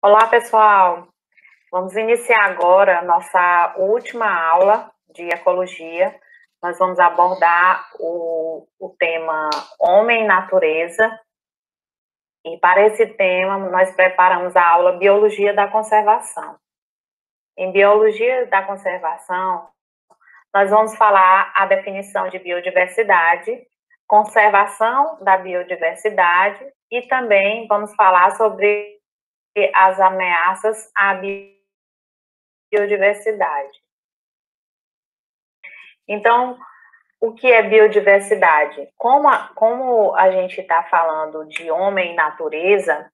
Olá, pessoal. Vamos iniciar agora a nossa última aula de ecologia. Nós vamos abordar o tema Homem e Natureza. E para esse tema, nós preparamos a aula Biologia da Conservação. Em Biologia da Conservação, nós vamos falar a definição de biodiversidade, conservação da biodiversidade e também vamos falar sobre as ameaças à biodiversidade. Então, o que é biodiversidade? Como a gente está falando de homem e natureza,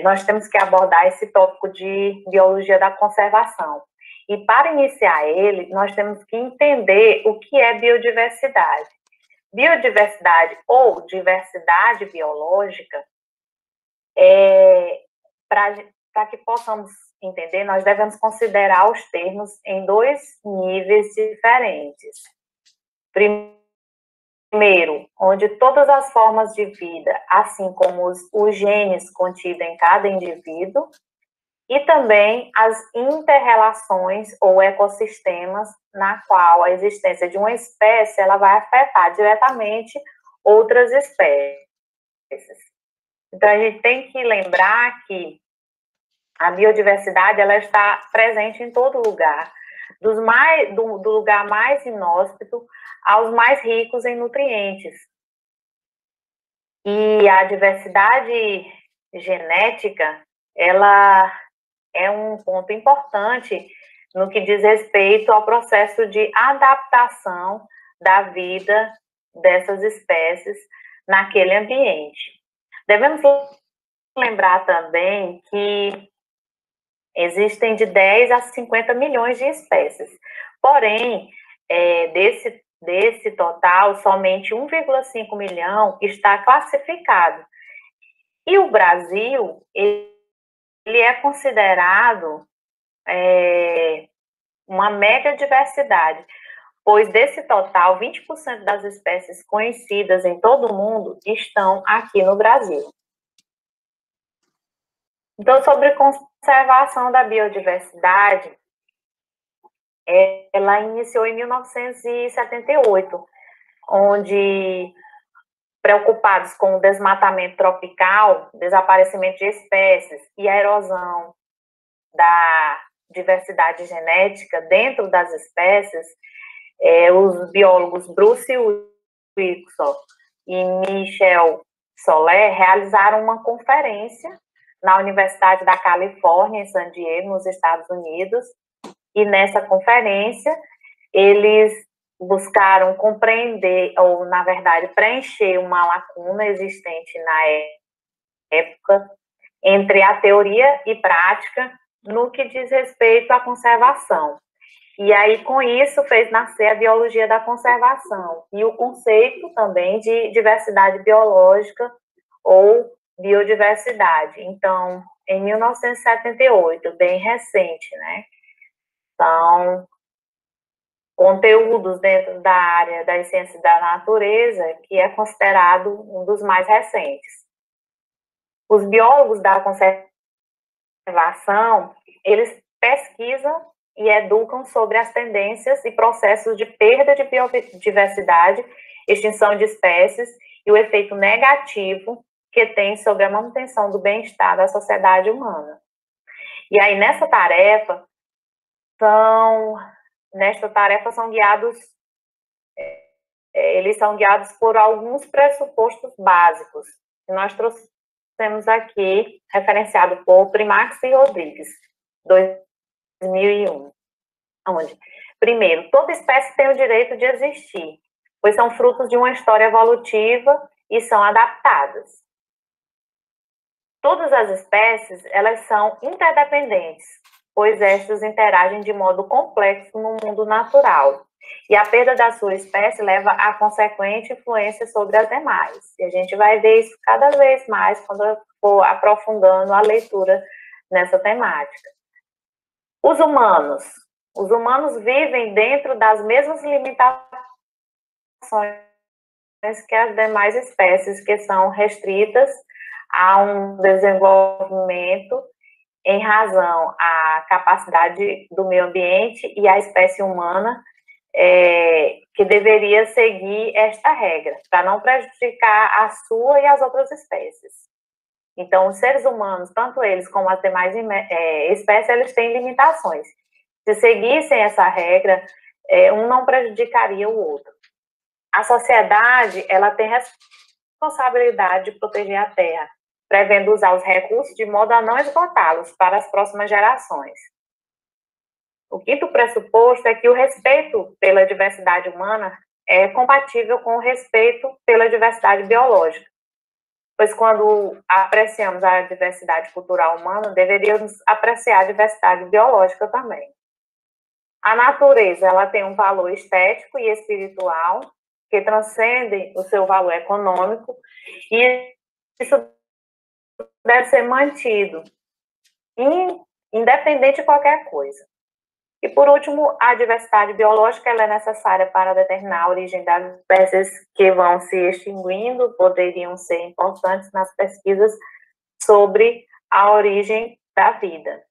nós temos que abordar esse tópico de biologia da conservação. E para iniciar ele, nós temos que entender o que é biodiversidade. Biodiversidade ou diversidade biológica, para que possamos entender, nós devemos considerar os termos em dois níveis diferentes. Primeiro, onde todas as formas de vida, assim como os genes contidos em cada indivíduo, e também as interrelações ou ecossistemas na qual a existência de uma espécie ela vai afetar diretamente outras espécies. Então, a gente tem que lembrar que a biodiversidade ela está presente em todo lugar, do lugar mais inóspito aos mais ricos em nutrientes. E a diversidade genética, ela é um ponto importante no que diz respeito ao processo de adaptação da vida dessas espécies naquele ambiente. Devemos lembrar também que existem de 10 a 50 milhões de espécies. Porém, desse total, somente 1,5 milhão está classificado. E o Brasil, ele é considerado uma mega diversidade, pois desse total, 20% das espécies conhecidas em todo o mundo estão aqui no Brasil. Então, sobre conservação da biodiversidade, ela iniciou em 1978, onde, preocupados com o desmatamento tropical, desaparecimento de espécies e a erosão da diversidade genética dentro das espécies, os biólogos Bruce Wilkinson e Michel Soler realizaram uma conferência na Universidade da Califórnia, em San Diego, nos Estados Unidos, e nessa conferência eles buscaram compreender, ou na verdade preencher uma lacuna existente na época entre a teoria e prática no que diz respeito à conservação. E aí, com isso, fez nascer a biologia da conservação e o conceito também de diversidade biológica ou biodiversidade. Então, em 1978, bem recente, né? São conteúdos dentro da área das ciências da natureza que é considerado um dos mais recentes. Os biólogos da conservação, eles pesquisam e educam sobre as tendências e processos de perda de biodiversidade, extinção de espécies e o efeito negativo que tem sobre a manutenção do bem-estar da sociedade humana. E aí, nessa tarefa, são guiados, eles são guiados por alguns pressupostos básicos, que nós trouxemos aqui, referenciado por Primax e Rodrigues, 2001, onde, primeiro, toda espécie tem o direito de existir, pois são frutos de uma história evolutiva e são adaptadas. Todas as espécies, elas são interdependentes, pois estas interagem de modo complexo no mundo natural. E a perda da sua espécie leva a consequente influência sobre as demais. E a gente vai ver isso cada vez mais quando eu for aprofundando a leitura nessa temática. Os humanos vivem dentro das mesmas limitações que as demais espécies, que são restritas a um desenvolvimento em razão à capacidade do meio ambiente e à espécie humana, que deveria seguir esta regra, para não prejudicar a sua e as outras espécies. Então, os seres humanos, tanto eles como as demais espécies, eles têm limitações. Se seguissem essa regra, um não prejudicaria o outro. A sociedade, ela tem responsabilidade de proteger a terra, prevendo usar os recursos de modo a não esgotá-los para as próximas gerações. O quinto pressuposto é que o respeito pela diversidade humana é compatível com o respeito pela diversidade biológica, pois quando apreciamos a diversidade cultural humana, deveríamos apreciar a diversidade biológica também. A natureza, ela tem um valor estético e espiritual que transcendem o seu valor econômico, e isso deve ser mantido, independente de qualquer coisa. E, por último, a diversidade biológica ela é necessária para determinar a origem das espécies que vão se extinguindo, poderiam ser importantes nas pesquisas sobre a origem da vida.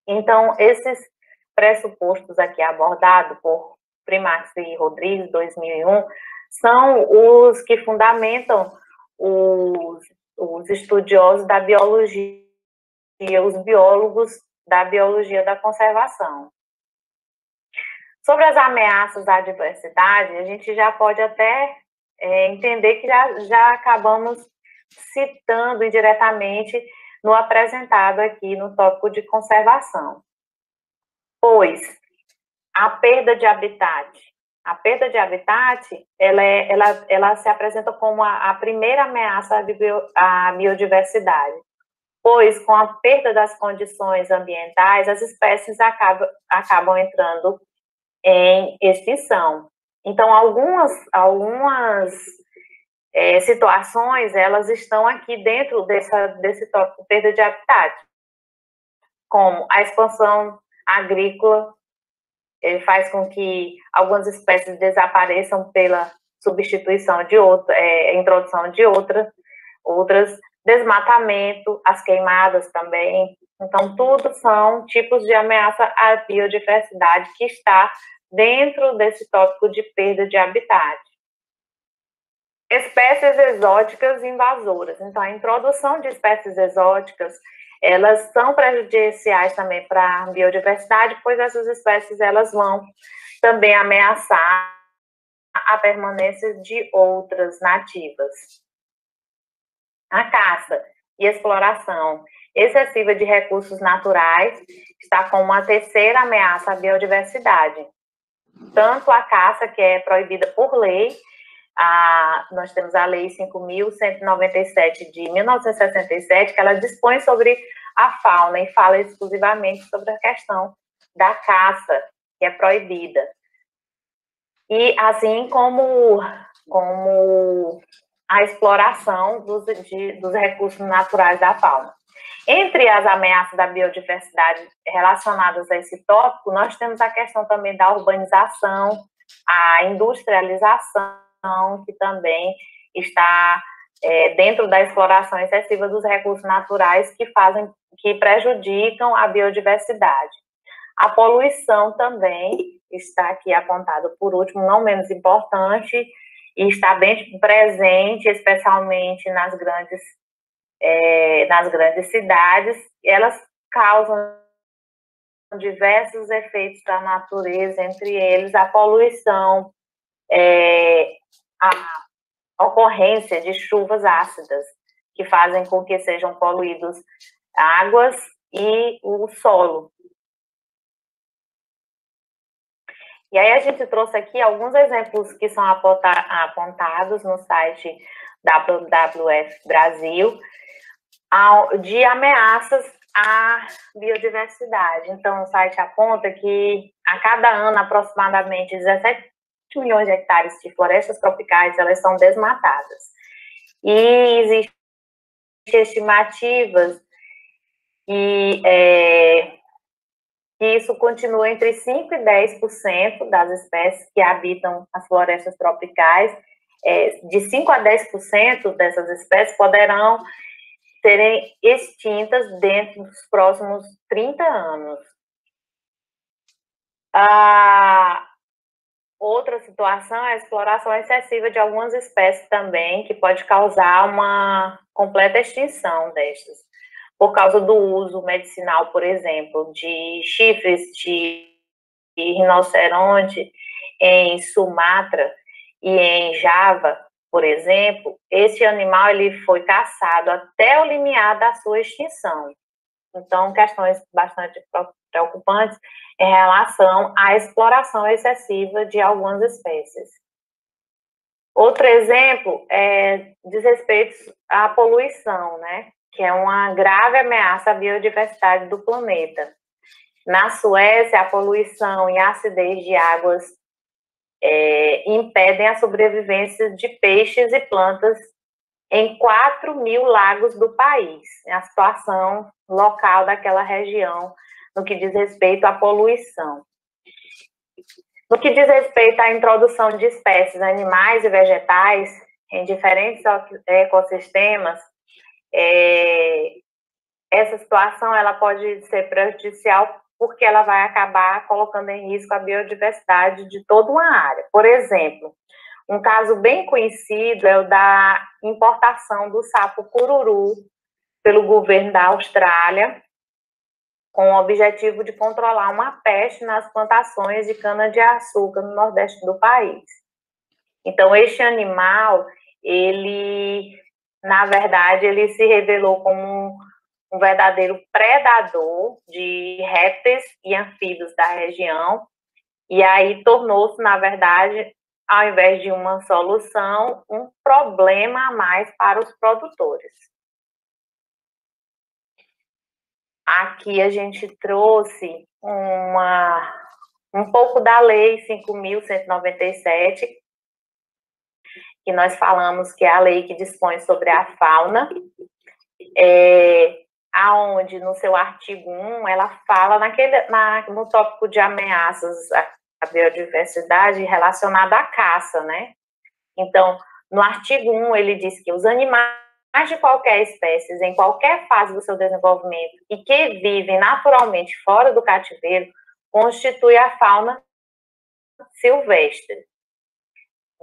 Então, esses pressupostos aqui abordados por Primax e Rodrigues, 2001, são os que fundamentam os estudiosos da biologia, os biólogos da biologia da conservação. Sobre as ameaças à diversidade, a gente já pode até entender que já acabamos citando indiretamente no apresentado aqui no tópico de conservação. Pois a perda de habitat, ela se apresenta como a primeira ameaça à biodiversidade, pois com a perda das condições ambientais, as espécies acabam entrando em extinção. Então, algumas situações, elas estão aqui dentro desse tópico, perda de habitat, como a expansão agrícola, ele faz com que algumas espécies desapareçam pela substituição de introdução de outras, desmatamento, as queimadas também. Então, tudo são tipos de ameaça à biodiversidade que está dentro desse tópico de perda de habitat. Espécies exóticas invasoras. Então, a introdução de espécies exóticas, elas são prejudiciais também para a biodiversidade, pois essas espécies elas vão também ameaçar a permanência de outras nativas. A caça e exploração excessiva de recursos naturais está como uma terceira ameaça à biodiversidade. Tanto a caça, que é proibida por lei, nós temos a Lei 5.197 de 1967, que ela dispõe sobre a fauna e fala exclusivamente sobre a questão da caça, que é proibida. E assim como a exploração dos recursos naturais da fauna. Entre as ameaças da biodiversidade relacionadas a esse tópico, nós temos a questão também da urbanização, a industrialização, que também está dentro da exploração excessiva dos recursos naturais que prejudicam a biodiversidade. A poluição também está aqui apontada por último, não menos importante, e está bem presente, especialmente nas grandes cidades. Elas causam diversos efeitos da natureza, entre eles a poluição, a ocorrência de chuvas ácidas, que fazem com que sejam poluídos águas e o solo. E aí a gente trouxe aqui alguns exemplos que são apontados no site WWF Brasil de ameaças à biodiversidade. Então, o site aponta que a cada ano aproximadamente 17 milhões de hectares de florestas tropicais elas são desmatadas. E existem estimativas que isso continua entre 5% e 10% das espécies que habitam as florestas tropicais. De 5% a 10% dessas espécies poderão serem extintas dentro dos próximos 30 anos. Outra situação é a exploração excessiva de algumas espécies também, que pode causar uma completa extinção destas, por causa do uso medicinal, por exemplo, de chifres de rinoceronte em Sumatra e em Java, por exemplo. Esse animal ele foi caçado até o limiar da sua extinção. Então, questões bastante preocupantes em relação à exploração excessiva de algumas espécies. Outro exemplo diz respeito à poluição, né? Que é uma grave ameaça à biodiversidade do planeta. Na Suécia, a poluição e a acidez de águas impedem a sobrevivência de peixes e plantas em 4.000 lagos do país. A situação local daquela região no que diz respeito à poluição. No que diz respeito à introdução de espécies animais e vegetais em diferentes ecossistemas, essa situação ela pode ser prejudicial porque ela vai acabar colocando em risco a biodiversidade de toda uma área. Por exemplo, um caso bem conhecido é o da importação do sapo cururu pelo governo da Austrália, com o objetivo de controlar uma peste nas plantações de cana-de-açúcar no nordeste do país. Então, este animal, na verdade, ele se revelou como um verdadeiro predador de répteis e anfíbios da região, e aí tornou-se, na verdade, ao invés de uma solução, um problema a mais para os produtores. Aqui a gente trouxe um pouco da Lei 5.197, que nós falamos que é a lei que dispõe sobre a fauna, aonde no seu artigo 1 ela fala no tópico de ameaças à biodiversidade relacionada à caça, né? Então, no artigo 1 ele diz que os animais de qualquer espécie, em qualquer fase do seu desenvolvimento e que vivem naturalmente fora do cativeiro, constituem a fauna silvestre,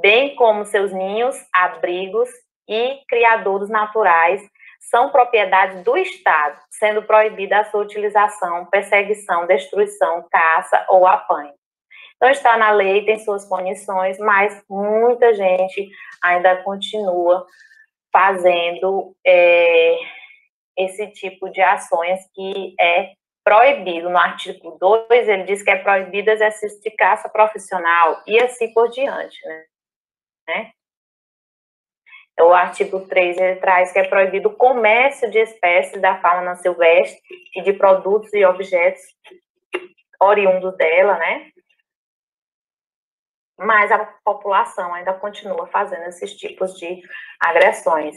bem como seus ninhos, abrigos e criadouros naturais são propriedades do Estado, sendo proibida a sua utilização, perseguição, destruição, caça ou apanho. Então, está na lei, tem suas punições, mas muita gente ainda continua fazendo esse tipo de ações que é proibido. No artigo 2, ele diz que é proibido o exercício de caça profissional e assim por diante, né? O artigo 3, ele traz que é proibido o comércio de espécies da fauna silvestre e de produtos e objetos oriundos dela, né? Mas a população ainda continua fazendo esses tipos de agressões.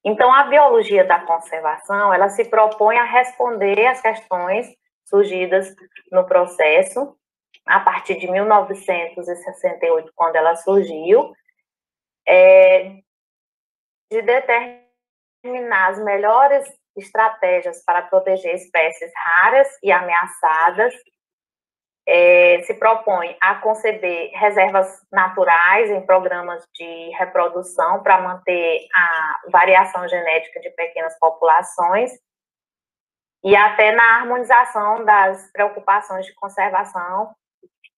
Então, a biologia da conservação, ela se propõe a responder às questões surgidas no processo, a partir de 1968, quando ela surgiu, de determinar as melhores estratégias para proteger espécies raras e ameaçadas, se propõe a conceber reservas naturais em programas de reprodução para manter a variação genética de pequenas populações e até na harmonização das preocupações de conservação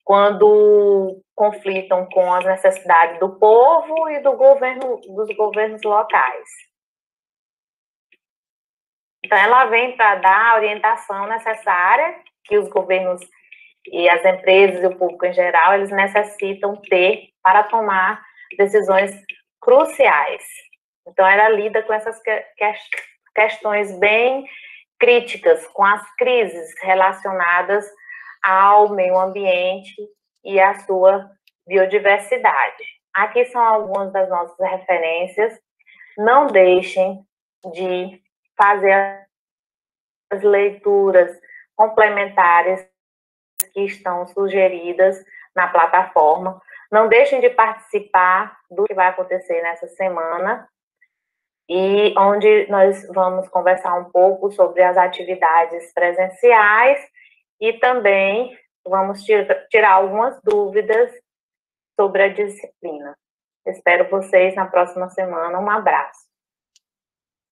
quando conflitam com as necessidades do povo e dos governos locais. Então, ela vem para dar a orientação necessária que os governos e as empresas e o público em geral, eles necessitam ter para tomar decisões cruciais. Então, ela lida com essas questões bem críticas, com as crises relacionadas ao meio ambiente e à sua biodiversidade. Aqui são algumas das nossas referências. Não deixem de fazer as leituras complementares que estão sugeridas na plataforma. Não deixem de participar do que vai acontecer nessa semana. e onde nós vamos conversar um pouco sobre as atividades presenciais e também vamos tirar algumas dúvidas sobre a disciplina. Espero vocês na próxima semana. Um abraço.